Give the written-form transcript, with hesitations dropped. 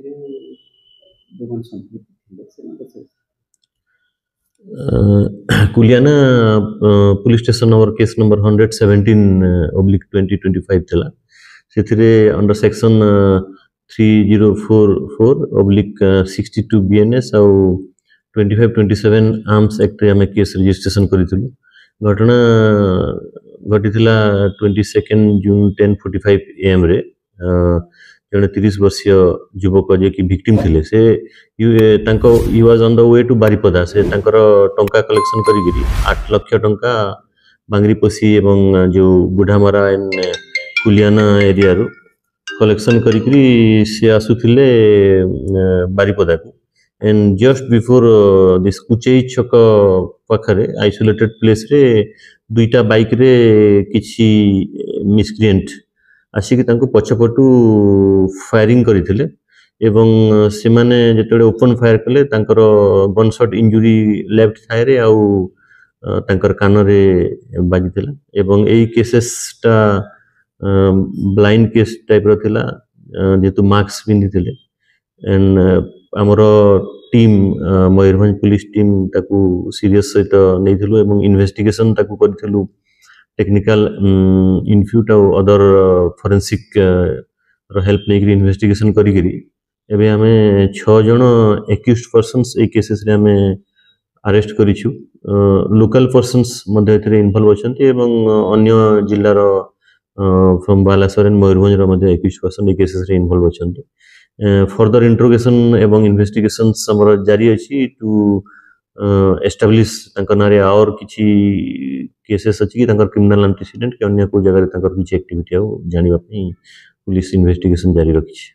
ଯୋଉମାନେ ସମ୍ପୃକ୍ତ ଥିଲେ ସେମାନଙ୍କ ସହିତ Kuliana police station number case number 117/2025 थिला सेथिरे अंडर सेक्शन 3044/62 बीएनएस और 2527 आर्म्स एक्ट रे हमें केस रजिस्ट्रेशन करिथिलु। घटना घटिथिला 22 जून 10:45 AM रे जड़े 30 वर्षीय युवक जे कि विक्टिम थिले से he was on the way to Baripada से तांकर टंका कलेक्शन करी 8 लाख टंका बांगरीपोसी एवं जो बुढ़ामरा एन कुलियाना एरिया रो कलेक्शन करी से आसुथिले बारिपदा को एंड जस्ट बिफोर दिस कुचेई छक पाखरे आइसोलेटेड प्लेस रे दुईटा बाइक रे किछि मिसक्रिएंट आसिक तांको पछपटू फायरिंग करथिले एवं से माने जेतले ओपन फायर कले तांकर gun shot injury left thigh रे आउ तांकर कान रे बाजिथिला एवं एई केसेस टा ब्लाइंड केस टाइप रो थिला जेतु मास्क पिंदिथिले एंड हमर टीम मयूरभंज पुलिस टीम ताकू सीरियस सहित नैथिलु एवं इन्वेस्टिगेशन ताकू करथिलु टेक्निकल इनफ्यूट और अदर फोरेंसिक हेल्प लेकर इन्वेस्टिगेशन करी एबे हमें 6 जन एक्यूज्ड पर्सन्स ए केसेस रे हमें अरेस्ट करिछु। लोकल पर्सन्स मध्ये एथरे इन्वॉल्व अछंती एवं अन्य जिल्ला रो फ्रॉम बालासोर एंड मयूरभंज रो मध्ये एक्यूज्ड पर्सन ए केसेस रे इन्वॉल्व अछंती। फर्दर इंट्रोगेशन एवं इन्वेस्टिगेशंस हमर जारी अछि टू एस्टाब्लिश तांकर नारे और किछि केसेस अछि कि तांकर क्रिमिनल एंटीसीडेंट कि अन्य को जगह तांकर किछि एक्टिविटी आ जानिबा पई पुलिस इन्वेस्टिगेशन जारी रखिछि।